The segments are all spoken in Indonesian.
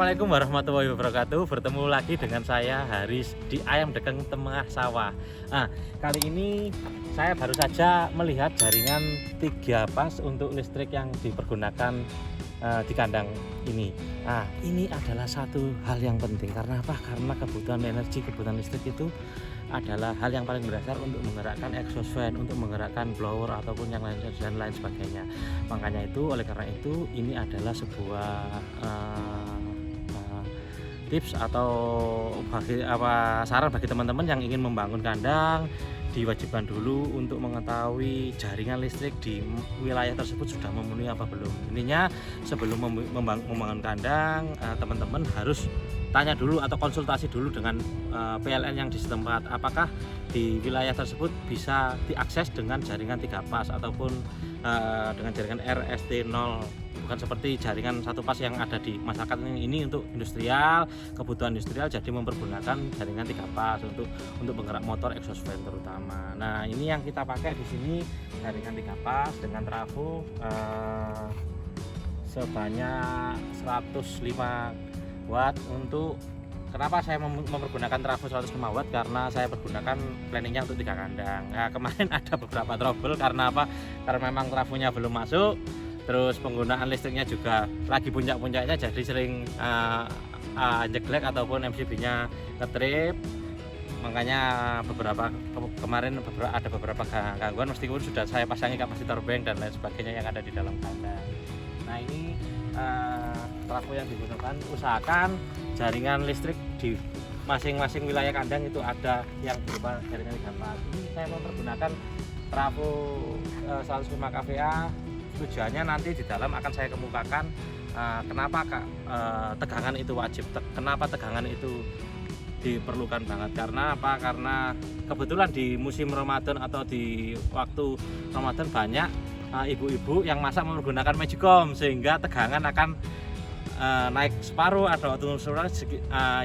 Assalamualaikum warahmatullahi wabarakatuh. Bertemu lagi dengan saya Haris di Ayam Dekeng Tengah Sawah. Nah, kali ini saya baru saja melihat jaringan 3 pas untuk listrik yang dipergunakan di kandang ini. Nah, ini adalah satu hal yang penting. Karena apa? Karena kebutuhan energi, kebutuhan listrik itu adalah hal yang paling mendasar untuk menggerakkan exhaust fan, untuk menggerakkan blower ataupun yang lain dan lain sebagainya. Makanya itu, oleh karena itu, ini adalah sebuah tips atau saran bagi teman-teman yang ingin membangun kandang. Diwajibkan dulu untuk mengetahui jaringan listrik di wilayah tersebut sudah memenuhi apa belum. Intinya sebelum membangun kandang, teman-teman harus tanya dulu atau konsultasi dulu dengan PLN yang di setempat, apakah di wilayah tersebut bisa diakses dengan jaringan 3 pas ataupun dengan jaringan RST 0, bukan seperti jaringan 1 pas yang ada di masyarakat ini untuk industrial, kebutuhan industrial, jadi mempergunakan jaringan 3 pas untuk penggerak motor exhaust fan terutama. Nah, ini yang kita pakai di sini jaringan 3 pas dengan trafo sebanyak 105 watt. Untuk kenapa saya mempergunakan trafo 105 watt, karena saya pergunakan planningnya untuk 3 kandang. Nah, kemarin ada beberapa trouble karena apa? Karena memang trafonya belum masuk, terus penggunaan listriknya juga lagi puncak-puncaknya, jadi sering jeglek ataupun MCB-nya ketrip. Makanya kemarin ada beberapa gangguan, meskipun sudah saya pasangi kapasitor bank dan lain sebagainya yang ada di dalam kandang. Nah, ini trafo yang digunakan, usahakan jaringan listrik di masing-masing wilayah kandang itu ada yang berupa jaringan 3 pas. Ini saya mempergunakan trafo 105 kVA. Tujuannya nanti di dalam akan saya kemukakan kenapa tegangan itu wajib, kenapa tegangan itu diperlukan banget. Karena apa? Karena kebetulan di musim Ramadan atau di waktu Ramadan banyak ibu-ibu yang masak menggunakan Magicom, sehingga tegangan akan naik separuh. Ada waktu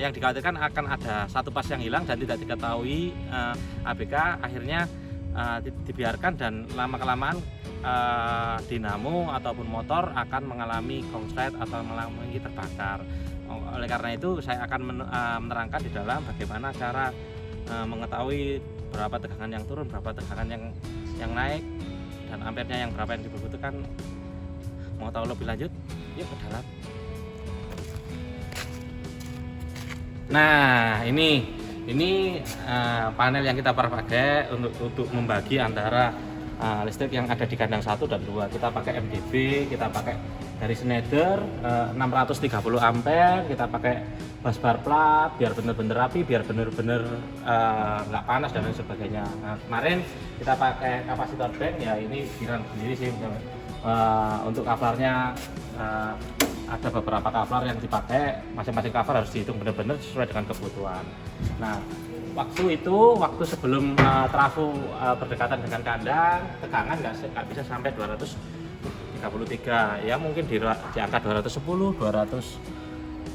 yang dikhawatirkan akan ada 1 pas yang hilang dan tidak diketahui ABK, akhirnya dibiarkan dan lama-kelamaan dinamo ataupun motor akan mengalami konslet atau mengalami terbakar. Oleh karena itu, saya akan menerangkan di dalam bagaimana cara mengetahui berapa tegangan yang turun, berapa tegangan yang naik, dan ampernya yang berapa yang dibutuhkan. Mau tahu lebih lanjut? Yuk ke dalam. Nah, ini panel yang kita pakai untuk membagi antara listrik yang ada di kandang 1 dan 2. Kita pakai MDB, kita pakai dari Schneider 630 ampere, kita pakai busbar plat biar bener-bener rapi, biar bener-bener nggak panas dan lain sebagainya. Nah, kemarin kita pakai kapasitor bank, ya ini biran sendiri sih. Untuk covernya ada beberapa cover yang dipakai, masing-masing cover harus dihitung benar-benar sesuai dengan kebutuhan. Nah, waktu sebelum trafo berdekatan dengan kandang, tegangan nggak bisa sampai 233, ya mungkin di angka 210,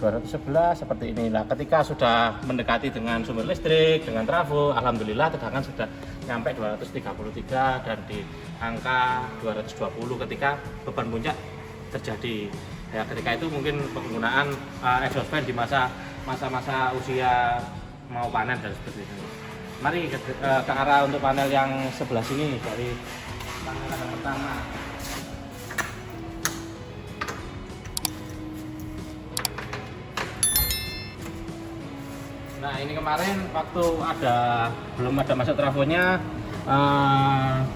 211 seperti ini. Nah, ketika sudah mendekati dengan sumber listrik, dengan trafo, alhamdulillah tegangan sudah nyampe 233 dan di angka 220 ketika beban puncak terjadi. Ya, ketika itu mungkin penggunaan exhaust fan di masa-masa usia mau panen dan seperti itu. Mari ke arah untuk panel yang sebelah sini, dari panel yang pertama. Nah, ini kemarin waktu belum ada masuk trafonya,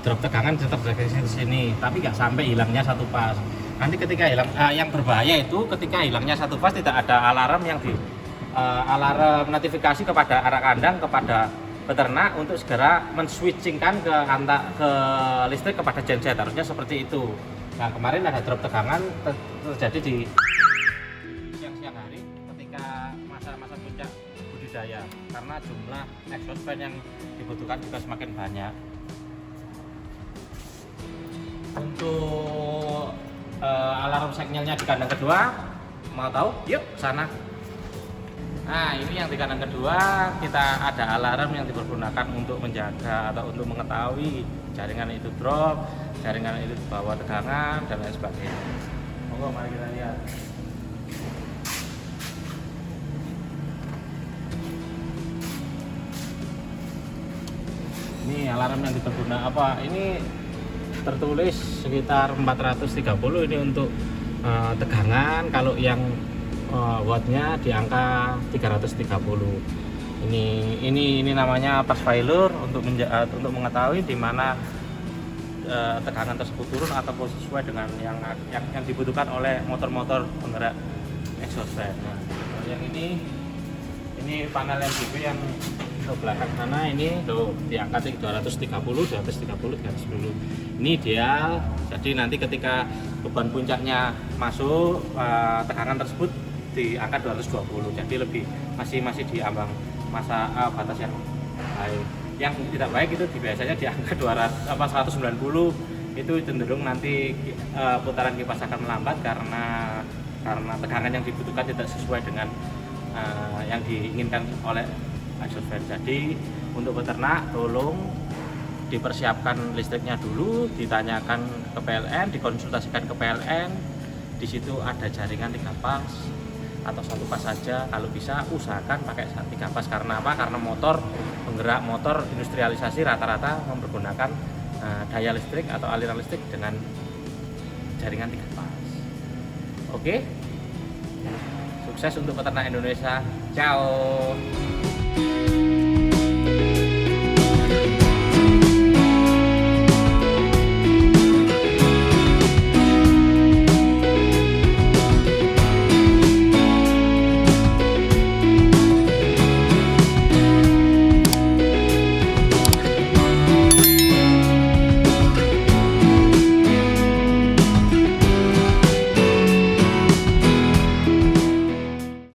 drop tegangan tetap dari sini, tapi nggak sampai hilangnya 1 pas. Nanti ketika hilang, yang berbahaya itu ketika hilangnya 1 pas tidak ada alarm yang alarm notifikasi kepada anak kandang, kepada peternak untuk segera menswitchingkan ke listrik kepada genset, harusnya seperti itu. Nah, kemarin ada drop tegangan terjadi di siang hari ketika masa-masa puncak budidaya, karena jumlah exhaust fan yang dibutuhkan juga semakin banyak. Untuk alarm signalnya di kandang kedua, mau tahu? Yuk sana. Nah, ini yang di kandang kedua, kita ada alarm yang dipergunakan untuk menjaga atau untuk mengetahui jaringan itu drop, jaringan itu bawa tegangan dan lain sebagainya. Monggo, mari kita lihat. Ini alarm yang diperguna apa? Ini tertulis sekitar 430 ini untuk tegangan. Kalau yang wattnya di angka 330. Ini namanya pas failure untuk mengetahui di mana tegangan tersebut turun ataupun sesuai dengan yang dibutuhkan oleh motor-motor penggerak exhaust fan. Nah, yang ini panel MPV yang ke belakang sana ini tuh di angka 230 garis dulu. Ini ideal. Jadi nanti ketika beban puncaknya masuk, tegangan tersebut di angka 220. Jadi masih di ambang masa batas yang baik. Yang tidak baik itu biasanya di angka 190 itu cenderung nanti putaran kipas akan melambat karena tegangan yang dibutuhkan tidak sesuai dengan yang diinginkan oleh exhaust fan. Jadi untuk peternak tolong dipersiapkan listriknya dulu, ditanyakan ke PLN, dikonsultasikan ke PLN. Di situ ada jaringan 3 pas atau 1 pas saja. Kalau bisa usahakan pakai 3 pas. Karena apa? Karena penggerak motor industrialisasi rata-rata mempergunakan daya listrik atau aliran listrik dengan jaringan 3 pas. Oke, sukses untuk peternak Indonesia. Ciao.